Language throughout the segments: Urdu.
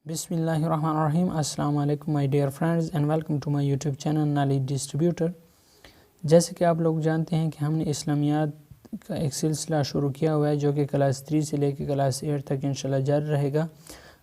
بسم اللہ الرحمن الرحیم۔ السلام علیکم my dear friends and welcome to my YouTube channel knowledge distributor. جیسے کہ آپ لوگ جانتے ہیں کہ ہم نے اسلامیات کا ایک سلسلہ شروع کیا ہوا ہے جو کہ کلاس 3 سے لے کے کلاس 8 تک انشاءاللہ جاری رہے گا۔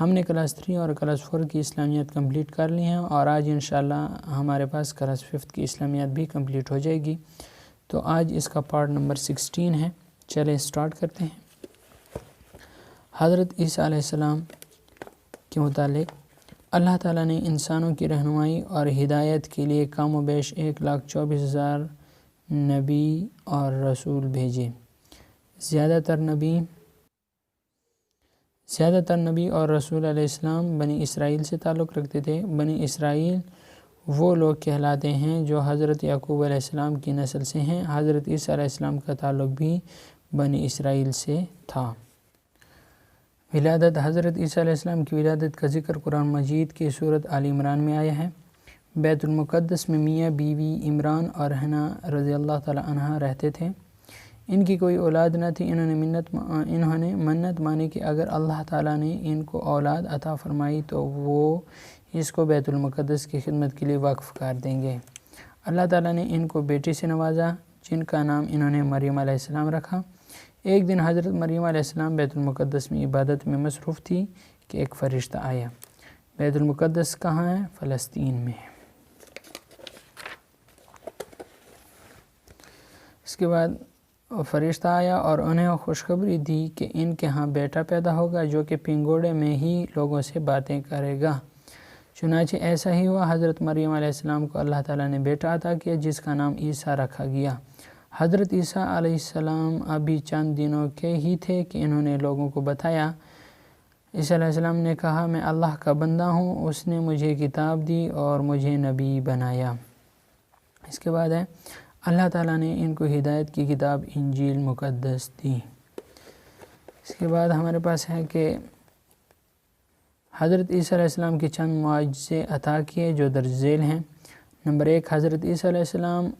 ہم نے کلاس 3 اور کلاس 4 کی اسلامیات کمپلیٹ کر لی ہیں اور آج انشاءاللہ ہمارے پاس کلاس 5 کی اسلامیات بھی کمپلیٹ ہو جائے گی۔ تو آج اس کا پارٹ نمبر 16 ہے۔ چلیں سٹارٹ کرتے ہیں۔ حضرت عیسیٰ علیہ السلام کے متعلق اللہ تعالیٰ نے انسانوں کی رہنمائی اور ہدایت کے لیے کم و بیش 1,24,000 نبی اور رسول بھیجے۔ زیادہ تر نبی اور رسول علیہ السلام بنی اسرائیل سے تعلق رکھتے تھے۔ بنی اسرائیل وہ لوگ کہلاتے ہیں جو حضرت یعقوب علیہ السلام کی نسل سے ہیں۔ حضرت عیسیٰ علیہ السلام کا تعلق بھی بنی اسرائیل سے تھا۔ ولادت حضرت عیسیٰ علیہ السلام کی ولادت کا ذکر قرآن مجید کی سورۃ آل عمران میں آیا ہے۔ بیت المقدس میں میاں بیوی عمران اور حنا رضی اللہ تعالی عنہ رہتے تھے۔ ان کی کوئی اولاد نہ تھی۔ انہوں نے منت مانی کہ اگر اللہ تعالیٰ نے ان کو اولاد عطا فرمائی تو وہ اس کو بیت المقدس کی خدمت کے لیے وقف کر دیں گے۔ اللہ تعالیٰ نے ان کو بیٹی سے نوازا جن کا نام انہوں نے مریم علیہ السلام رکھا۔ ایک دن حضرت مریم علیہ السلام بیت المقدس میں عبادت میں مصروف تھی کہ ایک فرشتہ آیا۔ بیت المقدس کہاں ہے؟ فلسطین میں ہے۔ اس کے بعد فرشتہ آیا اور انہیں خوشخبری دی کہ ان کے ہاں بیٹا پیدا ہوگا جو کہ پنگوڑے میں ہی لوگوں سے باتیں کرے گا۔ چنانچہ ایسا ہی ہوا۔ حضرت مریم علیہ السلام کو اللہ تعالیٰ نے بیٹا عطا کیا جس کا نام عیسیٰ رکھا گیا۔ حضرت عیسیٰ علیہ السلام ابھی چند دنوں کے ہی تھے کہ انہوں نے لوگوں کو بتایا۔ عیسیٰ علیہ السلام نے کہا میں اللہ کا بندہ ہوں، اس نے مجھے کتاب دی اور مجھے نبی بنایا۔ اس کے بعد ہے اللہ تعالیٰ نے ان کو ہدایت کی کتاب انجیل مقدس دی۔ اس کے بعد ہمارے پاس ہے کہ حضرت عیسیٰ علیہ السلام کے چند معجزے عطا کیے جو درج ذیل ہیں۔ نمبر 1، حضرت عیسیٰ علیہ السلام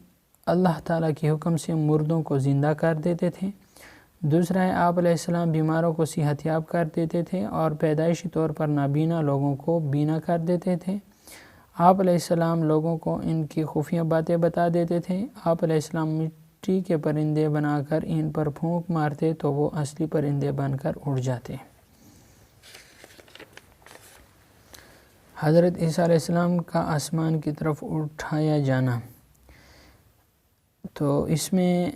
اللہ تعالیٰ کے حکم سے مردوں کو زندہ کر دیتے تھے۔ دوسرا ہے آپ علیہ السلام بیماروں کو صحت یاب کر دیتے تھے اور پیدائشی طور پر نابینا لوگوں کو بینا کر دیتے تھے۔ آپ علیہ السلام لوگوں کو ان کی خفیہ باتیں بتا دیتے تھے۔ آپ علیہ السلام مٹی کے پرندے بنا کر ان پر پھونک مارتے تو وہ اصلی پرندے بن کر اڑ جاتے۔ حضرت عیسیٰ علیہ السلام کا آسمان کی طرف اٹھایا جانا، تو اس میں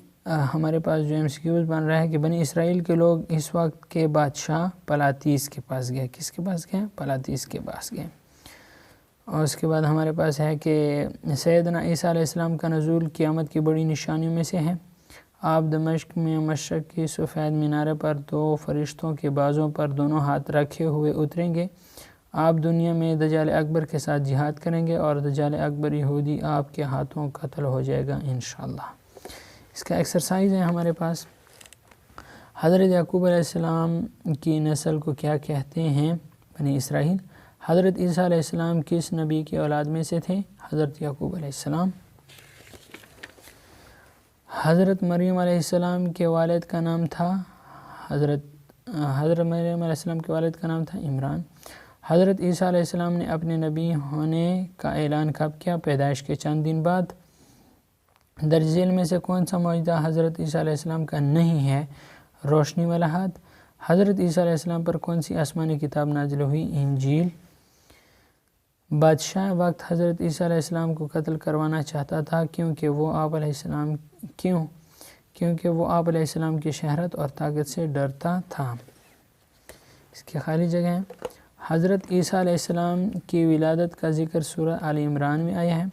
ہمارے پاس جو MCQs بن رہا ہے کہ بنی اسرائیل کے لوگ اس وقت کے بادشاہ پلاتیس کے پاس گئے۔ کس کے پاس گئے؟ پلاتیس کے پاس گئے۔ اور اس کے بعد ہمارے پاس ہے کہ سیدنا عیسیٰ علیہ السلام کا نزول قیامت کی بڑی نشانیوں میں سے ہے۔ آپ دمشق میں مشرق کی سفید مینارے پر 2 فرشتوں کے بازوں پر دونوں ہاتھ رکھے ہوئے اتریں گے۔ آپ دنیا میں دجال اکبر کے ساتھ جہاد کریں گے اور دجال اکبر یہودی آپ کے ہاتھوں قتل ہو جائے گا انشاءاللہ۔ اس کا ایکسرسائز ہے ہمارے پاس۔ حضرت یعقوب علیہ السلام کی نسل کو کیا کہتے ہیں؟ بنی اسرائیل۔ حضرت عیسیٰ علیہ السلام کس نبی کی اولاد میں سے تھے؟ حضرت یعقوب علیہ السلام۔ حضرت مریم علیہ السلام کے والد کا نام تھا حضرت مریم علیہ السلام کے والد کا نام تھا عمران۔ حضرت عیسیٰ علیہ السلام نے اپنے نبی ہونے کا اعلان کب کیا؟ پیدائش کے چند دن بعد۔ درج ذیل میں سے کون سا معجزہ حضرت عیسیٰ علیہ السلام کا نہیں ہے؟ روشنی والا ہاتھ۔ حضرت عیسیٰ علیہ السلام پر کون سی آسمانی کتاب نازل ہوئی؟ انجیل۔ بادشاہ وقت حضرت عیسیٰ علیہ السلام کو قتل کروانا چاہتا تھا کیونکہ وہ آپ علیہ السلام کی شہرت اور طاقت سے ڈرتا تھا۔ اس کی خالی جگہ ہے۔ حضرت عیسیٰ علیہ السلام کی ولادت کا ذکر سورہ آل عمران میں آیا ہے۔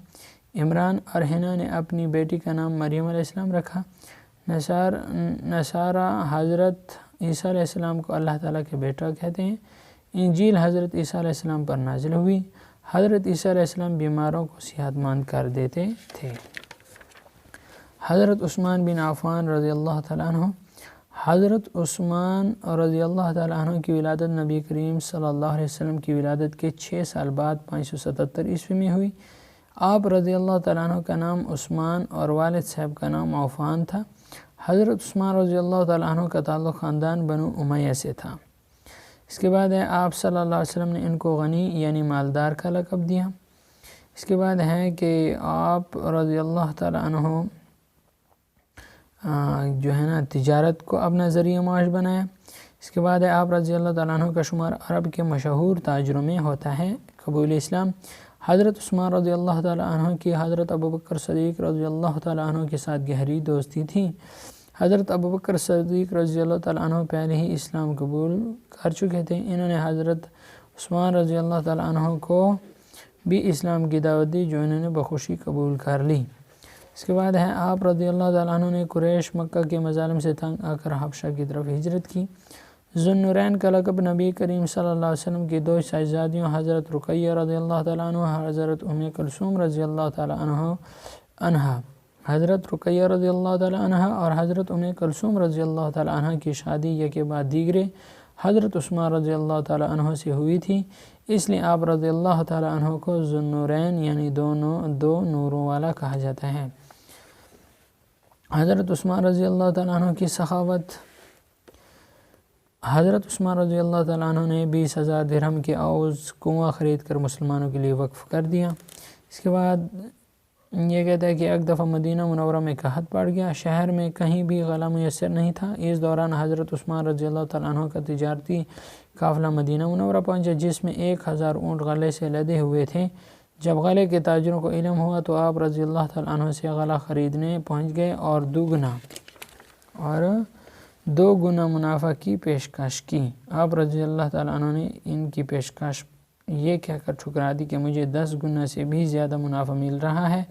عمران اور حنا نے اپنی بیٹی کا نام مریم علیہ السلام رکھا۔ نصارہ حضرت عیسیٰ علیہ السلام کو اللہ تعالیٰ کے بیٹا کہتے ہیں۔ انجیل حضرت عیسیٰ علیہ السلام پر نازل ہوئی۔ حضرت عیسیٰ علیہ السلام بیماروں کو صحت مند کر دیتے تھے۔ حضرت عثمان بن عفان رضی اللہ تعالیٰ عنہ۔ حضرت عثمان رضی اللہ تعالیٰ عنہ کی ولادت نبی کریم صلی اللہ علیہ وسلم کی ولادت کے 6 سال بعد 577 عیسوی میں ہوئی۔ آپ رضی اللہ تعالیٰ عنہ کا نام عثمان اور والد صاحب کا نام عفان تھا۔ حضرت عثمان رضی اللہ تعالیٰ عنہ کا تعلق خاندان بنو امیہ سے تھا۔ اس کے بعد ہے آپ صلی اللہ علیہ وسلم نے ان کو غنی یعنی مالدار کا لقب دیا۔ اس کے بعد ہے کہ آپ رضی اللہ تعالیٰ عنہ جو ہے نا تجارت کو اپنا ذریعہ معاش بنایا۔ اس کے بعد ہے آپ رضی اللہ تعالیٰ عنہ کا شمار عرب کے مشہور تاجروں میں ہوتا ہے۔ قبول اسلام، حضرت عثمان رضی اللہ تعالیٰ عنہ کی حضرت ابوبکر صدیق رضی اللہ تعالیٰ عنہ کے ساتھ گہری دوستی تھی۔ حضرت ابوبکر صدیق رضی اللہ تعالیٰ عنہ پہلے ہی اسلام قبول کر چکے تھے۔ انہوں نے حضرت عثمان رضی اللہ تعالیٰ عنہ کو بھی اسلام کی دعوت دی جو انہوں نے بخوشی قبول کر لی۔ اس کے بعد ہے آپ رضی اللہ تعالیٰ عنہ نے قریش مکہ کے مظالم سے تنگ آ کر حبشہ کی طرف ہجرت کی۔ ذو النورین کا لقب نبی کریم صلی اللہ علیہ وسلم کی دو صاحبزادیوں حضرت رقیہ رضی اللہ تعالیٰ عنہ، حضرت کلثوم رضی اللہ تعالیٰ عنہ حضرت رقیہ رضی اللہ تعالیٰ عنہ اور حضرت کلثوم رضی اللہ تعالیٰ عنہ کی شادی یکے بعد دیگرے حضرت عثمان رضی اللہ تعالیٰ عنہ سے ہوئی تھی، اس لیے آپ رضی اللہ تعالیٰ عنہ کو ذو النورین یعنی دو نوروں والا کہا جاتا ہے۔ حضرت عثمان رضی اللہ تعالیٰ عنہ کی سخاوت، حضرت عثمان رضی اللہ تعالیٰ عنہ نے 20,000 درہم کے عوض کنواں خرید کر مسلمانوں کے لیے وقف کر دیا۔ اس کے بعد یہ کہتا ہے کہ ایک دفعہ مدینہ منورہ میں قحط پڑ گیا، شہر میں کہیں بھی غلہ میسر نہیں تھا۔ اس دوران حضرت عثمان رضی اللہ تعالیٰ عنہ کا تجارتی قافلہ مدینہ منورہ پہنچا جس میں 1000 اونٹ غلے سے لدے ہوئے تھے۔ جب غلے کے تاجروں کو علم ہوا تو آپ رضی اللہ تعالیٰ عنہ سے غلہ خریدنے پہنچ گئے اور دو گنا منافع کی پیشکش کی۔ آپ رضی اللہ تعالیٰ عنہ نے ان کی پیشکش یہ کہہ کر ٹھکرا دی کہ مجھے 10 گنا سے بھی زیادہ منافع مل رہا ہے۔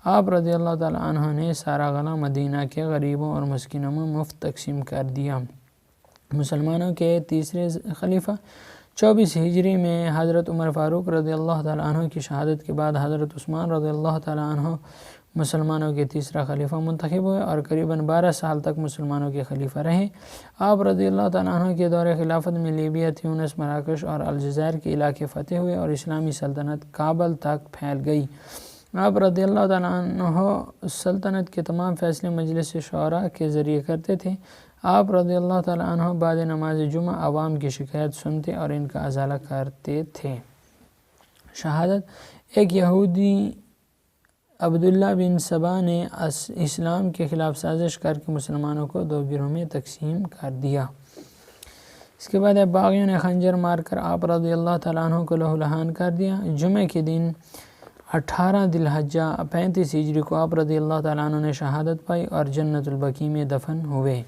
آپ رضی اللہ تعالیٰ عنہ نے سارا غلہ مدینہ کے غریبوں اور مسکینوں میں مفت تقسیم کر دیا۔ مسلمانوں کے تیسرے خلیفہ 24 ہجری میں حضرت عمر فاروق رضی اللہ تعالیٰ عنہ کی شہادت کے بعد حضرت عثمان رضی اللہ تعالیٰ عنہ مسلمانوں کے تیسرا خلیفہ منتخب ہوئے اور قریباً 12 سال تک مسلمانوں کے خلیفہ رہے۔ آپ رضی اللہ تعالیٰ عنہ کے دور خلافت میں لیبیا، تیونس، مراکش اور الجزائر کے علاقے فتح ہوئے اور اسلامی سلطنت کابل تک پھیل گئی۔ آپ رضی اللہ تعالیٰ عنہ سلطنت کے تمام فیصلے مجلس شورا کے ذریعے کرتے تھے۔ آپ رضی اللہ تعالیٰ عنہ بعد نماز جمعہ عوام کی شکایت سنتے اور ان کا ازالہ کرتے تھے۔ شہادت، ایک یہودی عبداللہ بن سبا نے اسلام کے خلاف سازش کر کے مسلمانوں کو 2 گروہوں میں تقسیم کر دیا۔ اس کے بعد باغیوں نے خنجر مار کر آپ رضی اللہ تعالیٰ عنہ کو لہو لہان کر دیا۔ جمعہ کے دن 18 ذی الحجہ 35 ہجری کو آپ رضی اللہ تعالیٰ عنہ نے شہادت پائی اور جنت البقیع میں دفن ہوئے۔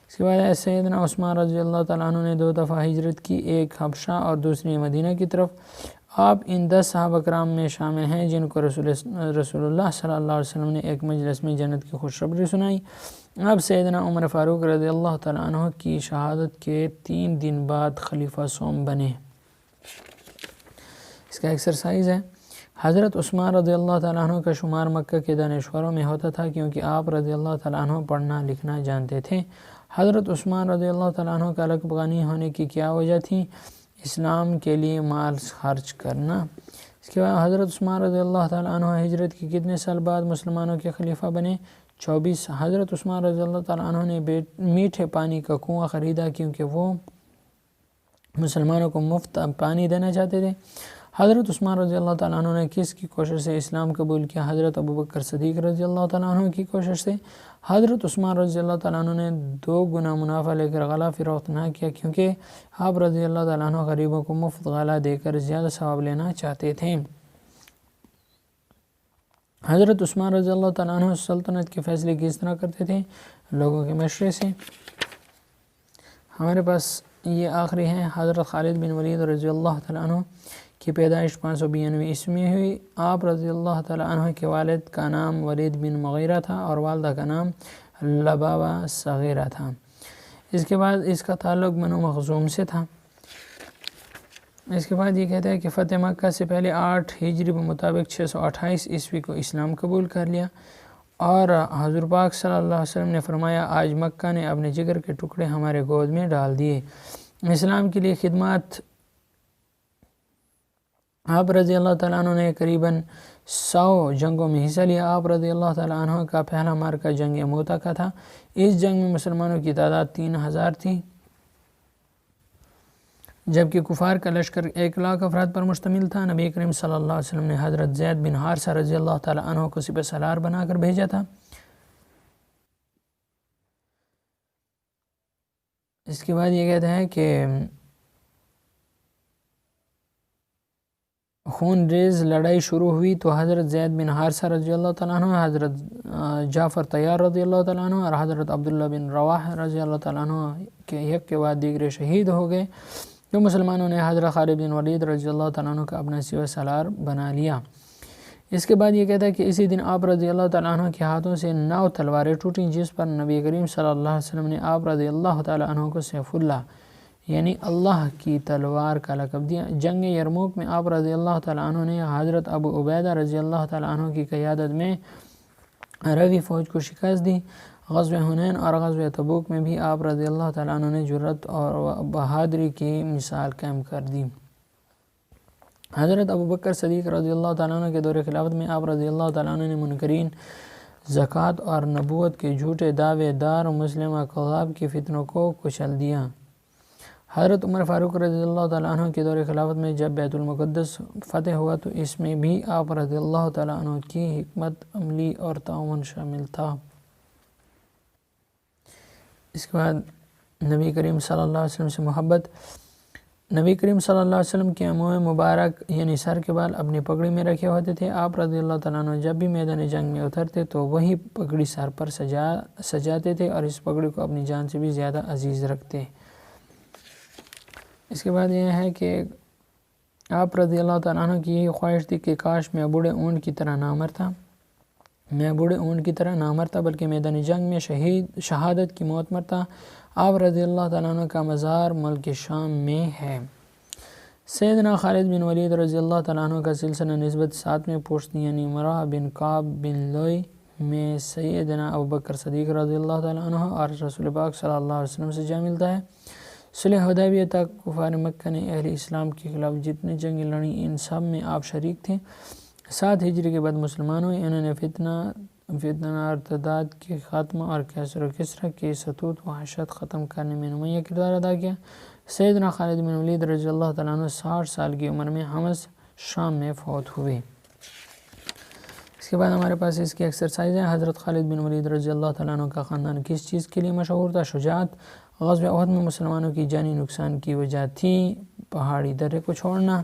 اس کے بعد سیدنا عثمان رضی اللہ تعالیٰ عنہ نے 2 دفعہ ہجرت کی، ایک حبشہ اور دوسری مدینہ کی طرف۔ آپ ان 10 صحابہ کرام میں شامل ہیں جن کو رسول اللہ صلی اللہ علیہ وسلم نے ایک مجلس میں جنت کی خوشخبری سنائی۔ آپ سیدنا عمر فاروق رضی اللہ تعالیٰ عنہ کی شہادت کے 3 دن بعد خلیفہ سوم بنے۔ اس کا ایکسرسائز ہے، حضرت عثمان رضی اللہ تعالیٰ عنہ کا شمار مکہ کے دانشوروں میں ہوتا تھا کیونکہ آپ رضی اللہ تعالیٰ عنہ پڑھنا لکھنا جانتے تھے۔ حضرت عثمان رضی اللہ تعالیٰ عنہ کا لقب غنی ہونے کی کیا وجہ تھی؟ اسلام کے لیے مال خرچ کرنا۔ اس کے بعد حضرت عثمان رضی اللہ تعالیٰ عنہ ہجرت کے کتنے سال بعد مسلمانوں کے خلیفہ بنے؟ 24۔ حضرت عثمان رضی اللہ تعالیٰ عنہ نے میٹھے پانی کا کنواں خریدا کیونکہ وہ مسلمانوں کو مفت پانی دینا چاہتے تھے۔ حضرت عثمان رضی اللہ تعالیٰ عنہ نے کس کی کوشش سے اسلام قبول کیا؟ حضرت ابوبکر صدیق رضی اللہ تعالیٰ عنہ کی کوشش سے۔ حضرت عثمان رضی اللہ تعالیٰ عنہ نے 2 گنا منافع لے کر غلہ فروخت نہ کیا کیونکہ آپ رضی اللہ تعالیٰ عنہ غریبوں کو مفت غلہ دے کر زیادہ ثواب لینا چاہتے تھے۔ حضرت عثمان رضی اللہ تعالیٰ عنہ سلطنت کے فیصلے کس طرح کرتے تھے؟ لوگوں کے مشورے سے۔ ہمارے پاس یہ آخری ہے، حضرت خالد بن ولید رضی اللہ تعالیٰ عنہ کی پیدائش 592 عیسوی میں ہوئی۔ آپ رضی اللہ تعالیٰ عنہ کے والد کا نام ولید بن مغیرہ تھا اور والدہ کا نام لبابہ صغیرہ تھا۔ اس کے بعد اس کا تعلق بنو مخزوم سے تھا۔ اس کے بعد یہ کہتا ہے کہ فتح مکہ سے پہلے 8 ہجری کے مطابق 628 عیسوی کو اسلام قبول کر لیا اور حضور پاک صلی اللہ علیہ وسلم نے فرمایا آج مکہ نے اپنے جگر کے ٹکڑے ہمارے گود میں ڈال دیے۔ اسلام کے لیے خدمات، آپ رضی اللہ تعالیٰ عنہ نے قریباً 100 جنگوں میں حصہ لیا۔ آپ رضی اللہ تعالیٰ عنہ کا پہلا مارکہ جنگ موتا کا تھا۔ اس جنگ میں مسلمانوں کی تعداد 3000 تھی۔ جبکہ کفار کا لشکر 1,00,000 افراد پر مشتمل تھا۔ نبی کریم صلی اللہ علیہ وسلم نے حضرت زید بن حارثہ رضی اللہ تعالیٰ عنہ کو سپہ سالار بنا کر بھیجا تھا۔ اس کے بعد یہ کہتا ہے کہ خون ریز لڑائی شروع ہوئی تو حضرت زید بن حارثہ رضی اللہ تعالیٰ عنہ، حضرت جعفر طیار رضی اللہ تعالیٰ عنہ اور حضرت عبداللہ بن رواحہ رضی اللہ تعالیٰ عنہ کے ایک کے بعد دیگرے شہید ہو گئے۔ جو مسلمانوں نے حضرت خالد بن ولید رضی اللہ تعالیٰ عنہ کا اپنا سپہ سالار بنا لیا۔ اس کے بعد یہ کہتا ہے کہ اسی دن آپ رضی اللہ تعالیٰ عنہ کے ہاتھوں سے 9 تلواریں ٹوٹیں، جس پر نبی کریم صلی اللہ علیہ وسلم نے آپ رضی اللہ تعالیٰ عنہ کو سیف اللہ یعنی اللہ کی تلوار کا لقب دیا۔ جنگ یرموک میں آپ رضی اللہ تعالیٰ عنہ نے حضرت ابو عبیدہ رضی اللہ تعالیٰ عنہ کی قیادت میں عربی فوج کو شکست دی۔ غزوہ حنین اور غزوہ تبوک میں بھی آپ رضی اللہ تعالیٰ عنہ نے جرأت اور بہادری کی مثال قائم کر دی۔ حضرت ابوبکر صدیق رضی اللہ تعالیٰ عنہ کے دور خلافت میں آپ رضی اللہ تعالیٰ عنہ نے منکرین، زکوٰۃ اور نبوت کے جھوٹے دعوے دار مسلمہ کذاب کے فتنوں کو کچل دیا۔ حضرت عمر فاروق رضی اللہ تعالیٰ عنہ کے دور خلافت میں جب بیت المقدس فتح ہوا تو اس میں بھی آپ رضی اللہ تعالیٰ عنہ کی حکمت عملی اور تعاون شامل تھا۔ اس کے بعد نبی کریم صلی اللہ علیہ وسلم سے محبت۔ نبی کریم صلی اللہ علیہ وسلم کے منہ مبارک یعنی سر کے بال اپنی پگڑی میں رکھے ہوتے تھے۔ آپ رضی اللہ تعالیٰ عنہ جب بھی میدان جنگ میں اترتے تو وہی پگڑی سر پر سجاتے تھے اور اس پگڑی کو اپنی جان سے بھی زیادہ عزیز رکھتے۔ اس کے بعد یہ ہے کہ آپ رضی اللہ تعالیٰ عنہ کی یہی خواہش تھی کہ کاش میں بوڑھے اونٹ کی طرح نہ مرتا بلکہ میدان جنگ میں شہادت کی موت مرتا۔ آپ رضی اللہ تعالیٰ عنہ کا مزار ملک شام میں ہے۔ سیدنا خالد بن ولید رضی اللہ تعالیٰ عنہ کا سلسلہ نسبت 7ویں پشت یعنی مرہ بن کعب بن لوئی میں سیدنا ابوبکر صدیق رضی اللہ تعالیٰ عنہ اور رسول پاک صلی اللہ علیہ وسلم سے جا ملتا ہے۔ صلح حدیبیہ تک کفار مکہ نے اہل اسلام کے خلاف جتنے جنگیں لڑیں ان سب میں آپ شریک تھے۔ 7 ہجری کے بعد مسلمان ہوئے۔ انہوں نے فتنہ ارتداد کے خاتمہ اور کیسر و کسریٰ کے ستوت و وحشت ختم کرنے میں نمایاں کردار ادا کیا۔ سیدنا خالد بن ولید رضی اللہ تعالیٰ عنہ 60 سال کی عمر میں حمص شام میں فوت ہوئے۔ اس کے بعد ہمارے پاس اس کی ایکسرسائز ہے۔ حضرت خالد بن ولید رضی اللہ تعالیٰ عنہ کا خاندان کس چیز کے لیے مشہور تھا؟ شجاعت۔ غزوہ احد میں مسلمانوں کی جانی نقصان کی وجہ تھی پہاڑی درے کو چھوڑنا۔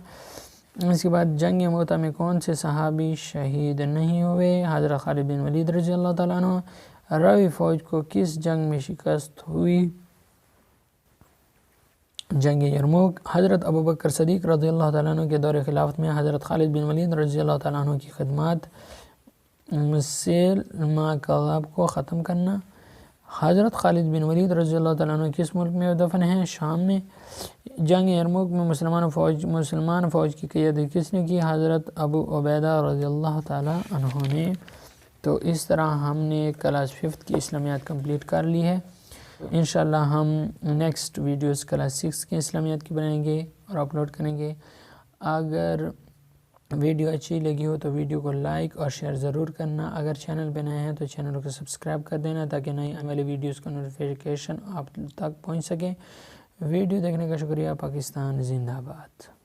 اس کے بعد جنگ موتا میں کون سے صحابی شہید نہیں ہوئے؟ حضرت خالد بن ولید رضی اللہ تعالیٰ عنہ۔ روی فوج کو کس جنگ میں شکست ہوئی؟ جنگ یرموک۔ حضرت ابوبکر صدیق رضی اللہ تعالیٰ عنہ کے دور خلافت میں حضرت خالد بن ولید رضی اللہ تعالیٰ عنہ کی خدمات مسلمہ کذاب کو ختم کرنا۔ حضرت خالد بن ولید رضی اللہ تعالیٰ عنہ کس ملک میں دفن ہیں؟ شام میں۔ جنگ یرموک میں مسلمان فوج کی قیادت کس نے کی؟ حضرت ابو عبیدہ رضی اللہ تعالیٰ عنہ نے۔ تو اس طرح ہم نے کلاس 5 کی اسلامیات کمپلیٹ کر لی ہے۔ انشاءاللہ ہم نیکسٹ ویڈیوز کلاس 6 کی اسلامیات کی بنائیں گے اور اپلوڈ کریں گے۔ اگر ویڈیو اچھی لگی ہو تو ویڈیو کو لائک اور شیئر ضرور کرنا۔ اگر چینل پہ نئے ہیں تو چینل کو سبسکرائب کر دینا تاکہ نئی آنے والی ویڈیوز کا نوٹیفیکیشن آپ تک پہنچ سکے۔ ویڈیو دیکھنے کا شکریہ۔ پاکستان زندہ باد۔